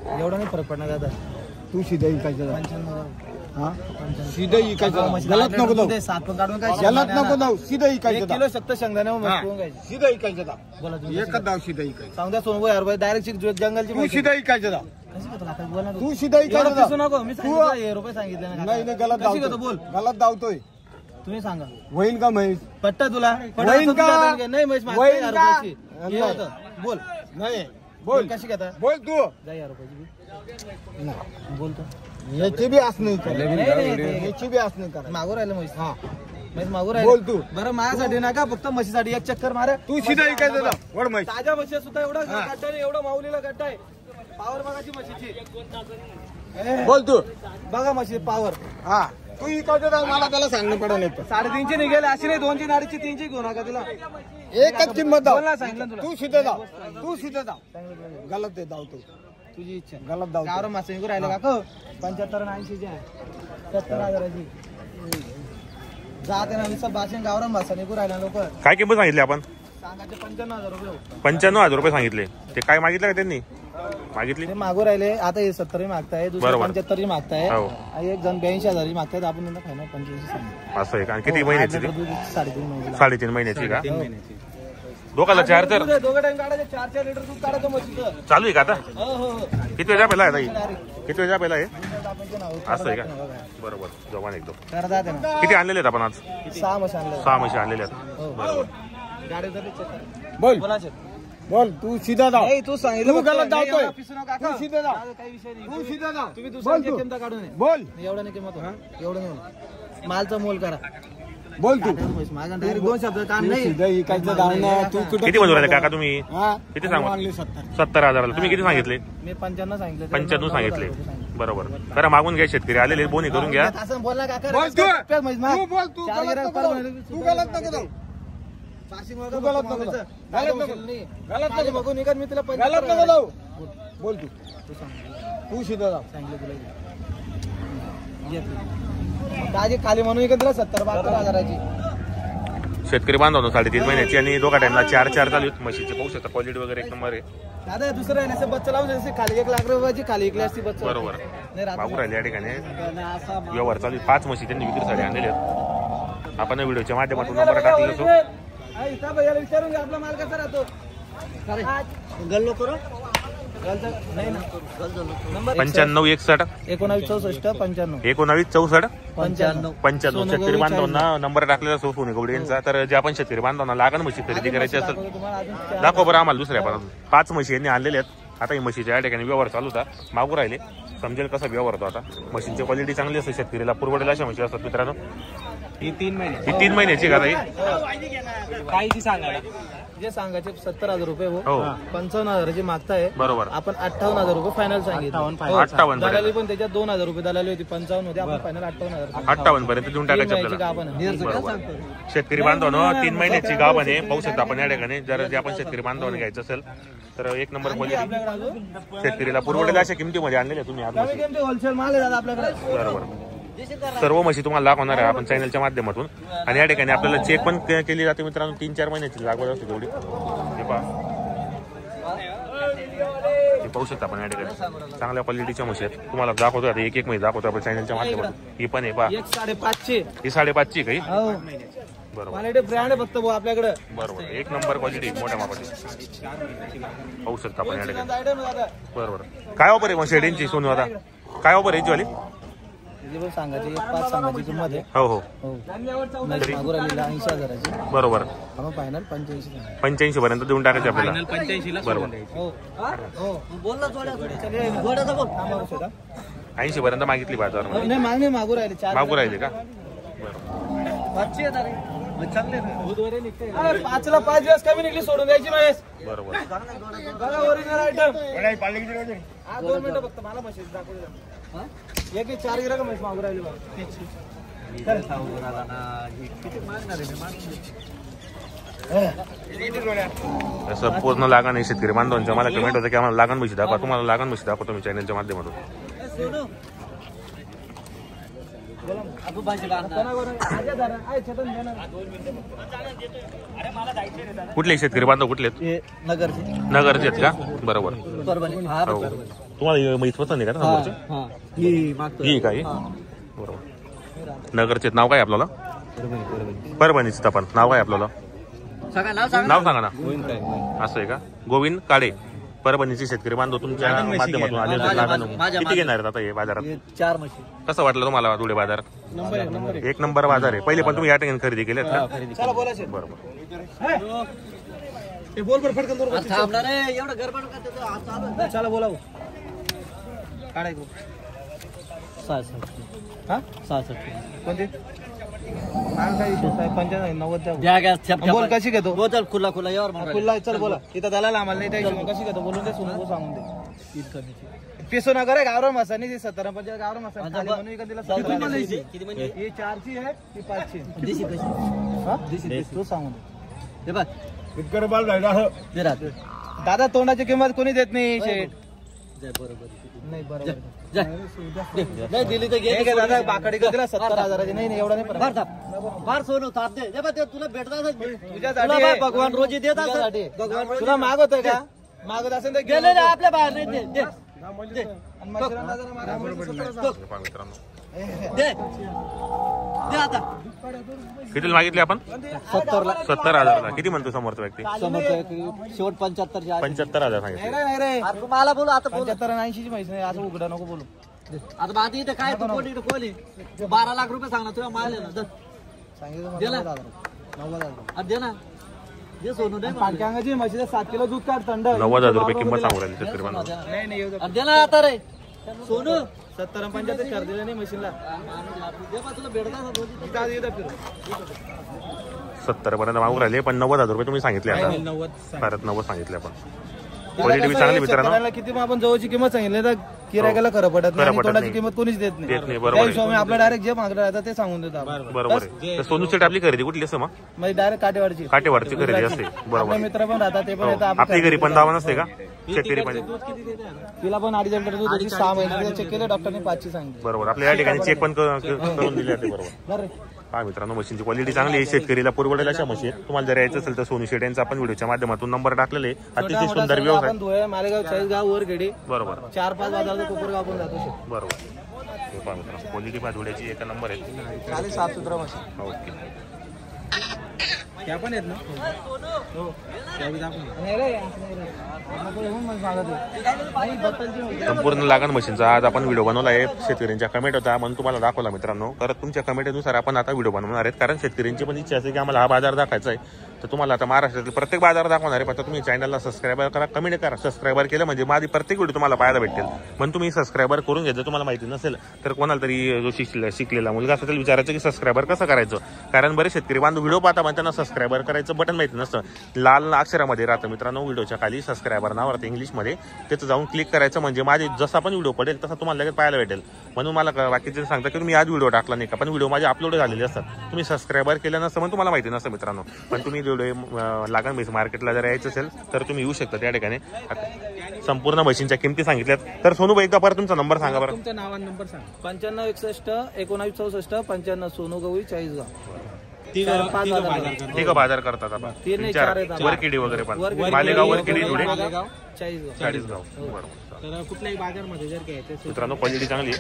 एवढा नाही फरक पडणार दादा. तू सीधा इकायचं 95,000. हा सीधा इकायचं गलत नको जाऊ. 7 पण काढून काय गलत नको जाऊ. सीधा इकायचं 1 किलो सत्त शेंगदाणे सीधा इकायचं दाव. बोला तुम्ही एकच दाव सीधा इकायचं. सांगता सोनू यार भाई डायरेक्ट जंगलची तू सीधा इकायचं दाव. बोला तू सीधा इकायचं दाव. नको मी सांगितलं रुपये सांगितले ना. नाही नाही गलत दाव. बोल गलत दावतोय. तुम्ही सांगा होईन का म्हैस? पट्टा तुला होईन का? नाही म्हैस होईन का? रुपयाची बोल. नाही बोल कशी घेता बोल तू. 10,000 रुपयाची बोलतो. याची बी आस नाही नाही याची बी आस नाही करा. मागू राहिलं म्हैस. हा म्हैस मागू बोल राहिलं. तू. बरं माझ्यासाठी नका फक्त म्हशीसाठी एक चक्कर मारा. तू सीधा इकायचं दाव. वड म्हैस. ताज्या म्हशी सुद्धा एवढा गड्डा आहे, एवढा माऊलीला गड्डा आहे. पावर बघाची म्हशीची. बोल तू. बघा म्हशी पावर. हा तू इकायचं दाव. मला त्याला सांगणं पडलं नाही. 350 निघेल अशी नाही. 2ची 2.5ची 3ची घेऊ नका तिला. एकच किंमत दाव. बोल ना, सांगितलं तुला. तू सीधा दाव. तू सीधा दाव. गलत आहे दाव तू. तुझी इच्छा. गलत दाव. गावरा मासे निघू राहिले का 75 आणि 80 ची आहे. 70,000ची जाते ना. विसा भाषण गावरा मासा निघू राहिला लोक. काय किंमत सांगितली आपण? सांगायचे 95,000 रुपये. 95,000 रुपये सांगितले. ते काय मागितलं का त्यांनी? मागितली ते मागू राहिले. आता हे 70 मागताय, दुसरे 75 मागताय, हो. एक जण 82,000 मागतायत. आपण त्यांना फायनल 85 सांगू. असं आहे का? किती महिन्याची ती? 3.5 महिने. 3.5 महिन्याची का? दोघाला 4 तर दोघं टाइम काढायचे. 4 लिटर दूध काढायचं म्हशीचं. चालू आहे का आता? हो हो हो. किती वेळा पहिला आहे ताई? किती वेळा पहिला आहे? असं आहे का? करतात बरोबर जवान एकदम. ना. किती आणलेले आहेत आपण आज? 6 म्हशी आणल्या. 6 म्हशी आणलेले आहेत. हो. बरोबर. गाडीचं बोल बोलायचं. बोल तू सीधा दाव. नाही तू सांगितलं तू फक्त. गलत नाही, दावतोय. एवढा पिसू नका तू काका. सीधा दाव. माझं काही विषय नाही. तू सीधा दाव. तुम्ही बोल दुसऱ्याची तू. किंमत काढू नये. बोल एवढं नाही किंमत होणार. एवढं नाही होणार. मालचा मोल करा. बोल तू. माझा डायरेक्ट 2 शब्द काम नाही. सीधा इकायचं दाव ना. तू कुठं किती म्हणून राहिले काका तुम्ही? हा किती सांगू? आणले 70. 70,000. तुम्ही किती सांगितले? मी 95 सांगितलं. 95 सांगितले. बरोबर. बरं मागून घ्या. शेतकरी आलेले बोनी करून घ्या. असं बोलला काका. बोल तू. टप्प्यात म्हैस माग. तू बोल तू. 4 गलत गिऱ्हाईक नको पर जाऊ. महिने. तू गलत नको जाऊ. पाचशे तू मागं गलत फक्त नको जाऊ. मागायचं. गलत माझं नको. नाही. गलत माझी नको. बघून निघत मी तुला गलत नको जाऊ. बोल तू. तू सांग. तू सीधा दाव. सांगितलं तुला. ताजी खाली म्हणून इकडे तुला 70-72,000ची. शेतकरी बांधव 3.5 महिन्याची आणि दोघा टाइमला 4 चालू आहेत म्हशीचे. पाहू शकता क्वालिटी वगैरे एक नंबर आहे. दादा दुसरं आहे ना बच्चा लावून जसे खाली 1 लाख रुपयाची खाली 1 लाख बच्चा. बरोबर. नाही राहत. मागू राहिले या ठिकाणी व्यवहार चालू आहे. 5 म्हशी त्यांनी विक्रीसाठी आणलेले आहेत. आपण व्हिडिओच्या माध्यमातून नंबर टाकलेला असो. विचारून घ्या आपला माल कसा राहतो. गल्लो करू नाही ना. नंबर 95 61 19 64 95 19 64 95 95. शेतकरी बांधवांना नंबर टाकलेला असो सोने गवडी यांचा. तर जे आपण शेतकरी बांधवांना लागण म्हशी खरेदी करायची असेल दाखवा बरं आम्हाला. दुसऱ्या पण 5 म्हशी यांनी आणलेल्या आहेत. आता ही म्हशीच्या या ठिकाणी व्यवहार चालू होता. मागू राहिले. समजेल कसा व्यवहार होतो. आता म्हशींची क्वालिटी चांगली असते. शेतकरीला पुरवडेल अशा म्हशी असतात मित्रांनो. ही 3 महिने. ही 3 महिन्याची का ताई? काहीची सांगायला जे सांगायचे 70,000 रुपये. हो 55,000ची मागताय. बरोबर. आपण 58,000 रुपये फायनल सांगितलं. 58 दलाली पण त्याच्यात 2,000 रुपये दलाली होती. 55 होती. आपण फायनल 58,000. 58 पर्यंत देऊन टाकायचं आपल्याला. बरोबर. शेतकरी बांधवांनो 3 महिन्याची गाव आहे. पाहू शकता आपण या ठिकाणी. जर जे आपण शेतकरी बांधवांनी घ्यायचं असेल तर 1 नंबर क्वालिटी शेतकरीला पुरवडेल अशा किमतीमध्ये आणलेल्या तुम्ही आज म्हशी. होलसेल माल आहे आपल्याकडे. बरोबर. सर्व म्हशी तुम्हाला दाखवणार आहे आपण चॅनलच्या माध्यमातून. आणि या ठिकाणी आपल्याला चेक पण केली जाते मित्रांनो. 3-4 महिन्याची लागवड असते तेवढी. हे पहा पाहू शकता आपण या ठिकाणी चांगल्या क्वालिटीच्या म्हशी आहेत. तुम्हाला दाखवतो आता एक म्हशी दाखवतो आपण चॅनलच्या माध्यमातून. ही पण आहे पहा. 5.5ची. ही 5.5ची काही. बरोबर. क्वालिटी ब्रँड आहे फक्त आपल्याकडे. बरोबर. 1 नंबर क्वालिटी मोठ्या मापाची पाहू शकता आपण या ठिकाणी. बरोबर. काय ऑफर आहे मग शेडींची सोनू आता? काय ऑफर आहे याची वाली? सांगायची 5 सांगायची किंमत आहे. हो हो. मागू राहिलेला 80,000ची. बरोबर. आपण फायनल 85. 85 पर्यंत देऊन टाकायचे आपल्याला. 85 ला. बरोबर. हो हो बोल ना थोड्या बघ. 80 पर्यंत मागितली बाजार नाही मागणी मागू राहिले. 4 मागू राहिले का? 5ला 5 दिवस कमी निघली सोडून द्यायची महेश. बरोबर. बघा ओरिजिनल आयटम. 2 मिनिटं फक्त मला मशीन दाखवू द्या. एक 4 गिरा का महेश मागू राहिली बा. असं पूर्ण लागण नाही शेतकरी बांधवांच्या. मला कमेंट होतं की आम्हाला लागण म्हशी दाखवा. तुम्हाला लागण म्हशी दाखवतो मी चॅनलच्या माध्यमातून. कुठले कुठले शेतकरी बांधव कुठले? नगरचे. नगरचे आहेत का? बरोबर. परभणी. हो. तुम्हाला म्हैस पसंत आहे का समोरचे ही काय बरोबर नगरचे नाव काय आपल्याला परभणीचं पण नाव काय आपल्याला नाव सांगा ना असं आहे का गोविंद काळे परभणीचे शेतकरी बांधव तुमच्या माध्यमातून आले होते किती घेणार आहेत आता हे बाजारात 4 म्हशी कसं वाटलं तुम्हाला धुळे बाजार एक नंबर बाजार आहे पहिले पण तुम्ही या ठिकाणी खरेदी केलेत का चला बोला बरोबर हे बोल बर फटकन दोर एवढं गडबड चला बोला काढाय 66 कोणते बोल कशी घेतो खुला खुला यावर खुला चल बोला इथं दलाल आम्हाला नाही त्या कशी घेतो बोलून दे सुन सांगून दे पिसो नगर आहे गावरान मसा नाही 70 50 गावरान मसा म्हणून इकडे तिला किती म्हणजे ही 4ची आहे ती 5ची देशी पैसे हा देशी तू सांगून दे बघ इतकं बाल राहिला दे राहते दादा तोंडाची किंमत कोणी देत नाही शेठ बरोबर नाही बरोबर नाही दिली तर घे दादा बाकडे दिला 70,000 नाही एवढा नाही फार सोनं थाप दे तुला भेटतात तुझ्यासाठी भगवान रोजी देत भगवान तुला मागवतोय का मागवत असेल तर गेले आपल्या बाहेर नाही दे दे आता किती मागितले आपण 70,000 किती म्हणतो समोरचा व्यक्ती शेवट 75,000 सांगितले मला बोलू आता 75 80 ची माहिती नाही असं उघडा नको बोलू आता माझी इथे काय तू कोणी 12 लाख रुपये सांगणार तुला माल आहे ना सांगितलं 90,000 दे ना दे सोनू दे पांचांगाची म्हशीचं 7 किलो दूध काढ थंड 90,000 रुपये किंमत सांगू राहिली शेतकरी बांधव नाही दे ना आता रे सोनू 70 75 कर दिलं नाही मशीनला दे बा तुला भेटता 70 पर्यंत मागू राहिले पण 90,000 रुपये तुम्ही सांगितले आता परत 90 सांगितले आपण क्वालिटी बी चांगली मित्रांनो किती आपण जवळची किंमत सांगितली तर गिरायकाला खरं पडत नाही तोंडाची किंमत कोणीच देत नाही बरोबर आपलं डायरेक्ट जे मागलं राहतं ते सांगून देतो बरोबर आहे सोनू सेट आपली खरेदी कुठली असं मग म्हणजे डायरेक्ट काटेवाडची खरेदी असते बरोबर मित्र पण राहतात ते पण येतात आपली घरी पण दावा नसते का शेतकरी पण तिला पण 2.5 लिटर दूध होती 6 महिने चेक केलं डॉक्टरने 5ची सांगितली बरोबर आपल्या या ठिकाणी चेक पण करून दिले जाते बरोबर हा मित्रांनो मशीनची क्वालिटी चांगली आहे शेतकरीला पुरवडेल अशा मशीन तुम्हाला जर यायचं असेल तर सोनू शेट यांचा आपण व्हिडिओच्या माध्यमातून नंबर टाकलेले अतिशय सुंदर व्यवसाय मालेगाव चाळीसगाव वरखेडी बरोबर 4-5 बाजार कोपरगाव पण जातो बरोबर क्वालिटी पाचवड्याची एक नंबर आहे चालेल साफ सुथरा मशीन ओके त्या पण आहेत ना संपूर्ण लागण मशीनचा आज आपण व्हिडिओ बनवला आहे शेतकऱ्यांच्या कमेंट होता म्हणून तुम्हाला दाखवला मित्रांनो परत तुमच्या कमेंटनुसार आपण आता व्हिडिओ बनवणार आहेत कारण शेतकऱ्यांची पण इच्छा असते की आम्हाला हा बाजार दाखवायचा आहे तर तुम्हाला आता महाराष्ट्रातील प्रत्येक बाजार दाखवणार आहे पण तुम्ही चॅनलला सबस्क्राईबर करा कमेंट करा सबस्क्राईबर केलं म्हणजे माझी प्रत्येक व्हिडिओ तुम्हाला पाहायला भेटेल पण तुम्ही सबस्क्राईबर करून घ्या जर तुम्हाला माहिती नसेल तर कोणाला तरी जो शिकलेला मुलगा असेल विचारायचं की सबस्क्राईबर कसं करायचं कारण बरेच शेतकरी बांधव व्हिडिओ पाहता पण त्यांना सबस्क्राईबर करायचं बटन माहिती नसतं लाल अक्षरामध्ये राहतं मित्रांनो व्हिडिओच्या खाली सबस्क्राईबर नाव राहतं इंग्लिशमध्ये त्याचं जाऊन क्लिक करायचं म्हणजे माझे जसा पण व्हिडिओ पडेल तसा तुम्हाला लगेच पाहायला भेटेल म्हणून मला बाकीचे सांगता की तुम्ही आज व्हिडिओ टाकला नाही का पण व्हिडिओ माझे अपलोड झालेले असतात तुम्ही सबस्क्राईबर केलं नसतं पण तुम्हाला माहिती नसतं मित्रांनो पण तुम्ही व्हिडिओ लागण म्हैस मार्केटला जर यायचं असेल तर तुम्ही येऊ शकता त्या ठिकाणी संपूर्ण म्हशींच्या किमती सांगितल्यात तर सोनूबाई एकदा परत तुमचा नंबर सांगा बरं तुमच्या नावाने नंबर सांगा 9561 1964 55 सोनू गवळी चाळीसगाव ठीक बाजार करतात आपण वरखेडी वगैरे पण मालेगाव वरखेडी धुळे चाळीसगाव बरोबर तर कुठल्याही बाजारमध्ये जर घ्यायचं मित्रांनो क्वालिटी चांगली